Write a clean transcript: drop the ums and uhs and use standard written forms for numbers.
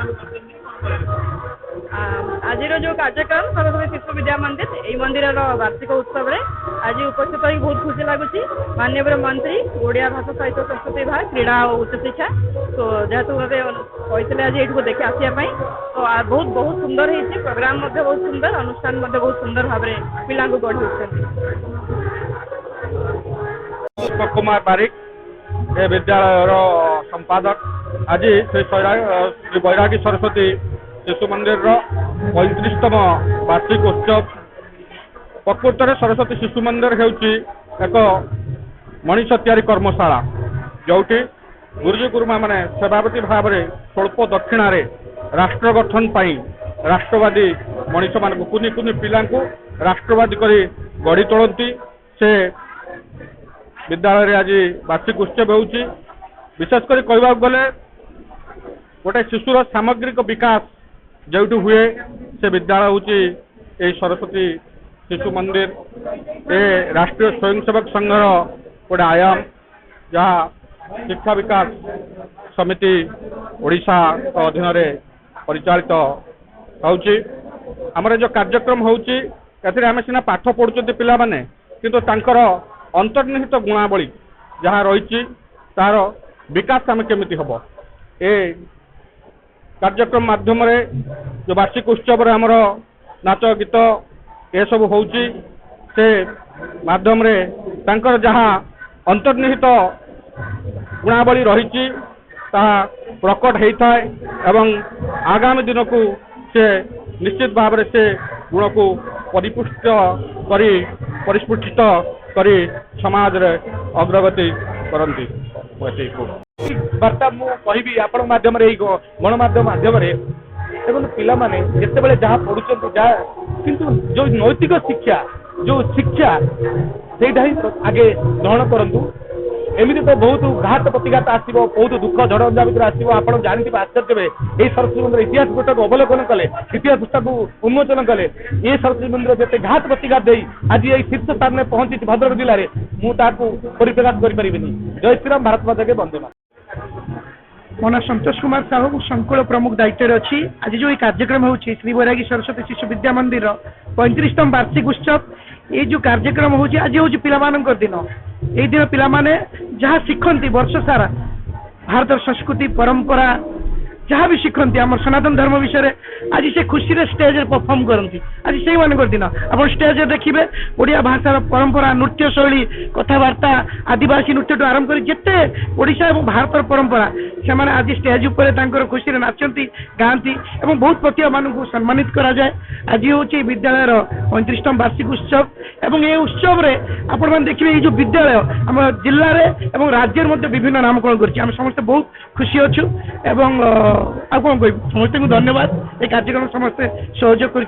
आज जो कार्यक्रम सरस्वती शिशु विद्या मंदिर यही मंदिर वार्षिक उत्सव में आज उपस्थित हो बहुत खुशी लगुच माननीय मंत्री ओडिया भाषा साहित्य संस्कृति विभाग क्रीड़ा और उच्च शिक्षा तो जेहेतु कहते आज ये देखे आसापी तो बहुत बहुत सुंदर हो प्रोग्राम बहुत सुंदर अनुष्ठान बहुत सुंदर भाव में पिला गढ़ी उठते। दीपक कुमार बारिक ए विद्यालय संपादक आज श्री बैरागी सरस्वती शिशु मंदिर 35तम वार्षिक उत्सव प्रकृत में सरस्वती शिशु मंदिर होउची एक मनीष तैयारी कर्मशाला जोटी गुरुजी गुरुमा माने सेवावती भाव में स्वल्प दक्षिण राष्ट्र गठन पाई राष्ट्रवादी मनीष मान कुनि कुनि पिला राष्ट्रवादी करी गढ़ी तोड़ती से विद्यालय आज वार्षिक उत्सव होउची विशेषकर कहवाक गले गोटे शिशुर सामग्रिक विकास जो हुए से विद्यालय हूँ सरस्वती शिशु मंदिर ए राष्ट्रीय स्वयंसेवक संघर गोटे आयाम जहाँ शिक्षा विकास समिति ओडिशा अधीन परिचालित होउची हमर जो कार्यक्रम होउची एथिरे आमे सिना पाठ पढ़ुचंती पिला माने किंतु तांकर अंतर्निहित गुणावली जहाँ रही तार विकास आम केमिति हम ए कार्यक्रम माध्यम जो वार्षिक उत्सव आमर नाच गीत ये सब होउची से माध्यम तांकर जहाँ अंतर्निहित गुणावली रही प्रकट होता है एवं आगामी दिन को से निश्चित भाव में से गुण को परिस्फुटित करी समाज रे अग्रगति करती वार्ता मुझी आपण मध्यम गणमाध्यम माध्यम देखो पिला माने जिते जहाँ पढ़ुं किंतु जो नैतिक शिक्षा जो शिक्षा से आगे ग्रहण करूँ एमती तो बहुत घात प्रतिघात आसो बहुत दुख झड़ अंजा भितर आसो आप जानते आश्चर्य ये सरस्वती मंदिर इतिहास पुस्तक अवलोकन कले इतिहास पुस्तक उन्मोचन कले ये सरस्वती मंदिर जिते घात प्रतिघात दे आज ये शीर्ष स्थान में पहुंची भद्रक जिले में मुझे परिप्रकाश करें जय श्रीराम भारत माता के वंदे मो ना संतोष कुमार साहू संकुल प्रमुख दायित्व अच्छी आज जो कार्यक्रम हो श्री बैरागी सरस्वती शिशु विद्या मंदिर 35तम वार्षिक उत्सव ये जो कार्यक्रम हो आज हूँ पिला दिन ये दिन पिला माने जहाँ शिखती वर्ष सारा भारत संस्कृति परंपरा जहाँ भी शिखती आम सनातन धर्म विषय आज से खुशी रे स्टेज रे परफॉर्म करती आज से मान दिन आप स्टेज देखिए ओडिया भाषार परंपरा नृत्य शैली कथबार्ता आदिवासी नृत्य टू आरंभ कर जिते ओडिशा और भारत परंपरा से आज स्टेज उपर खुशी नाचती गाँती और बहुत प्रतिभा मानू सम्मानित करा जाए आज हूँ विद्यालय 35तम वार्षिक उत्सव एवं ये उत्सव आपण देखिए ये विद्यालय आम जिले में राज्य विभिन्न नामकरण कर समस्ते बहुत खुशी अच्छु एवं कौन कह समस्त धन्यवाद ये कार्यक्रम समस्ते सहयोग कर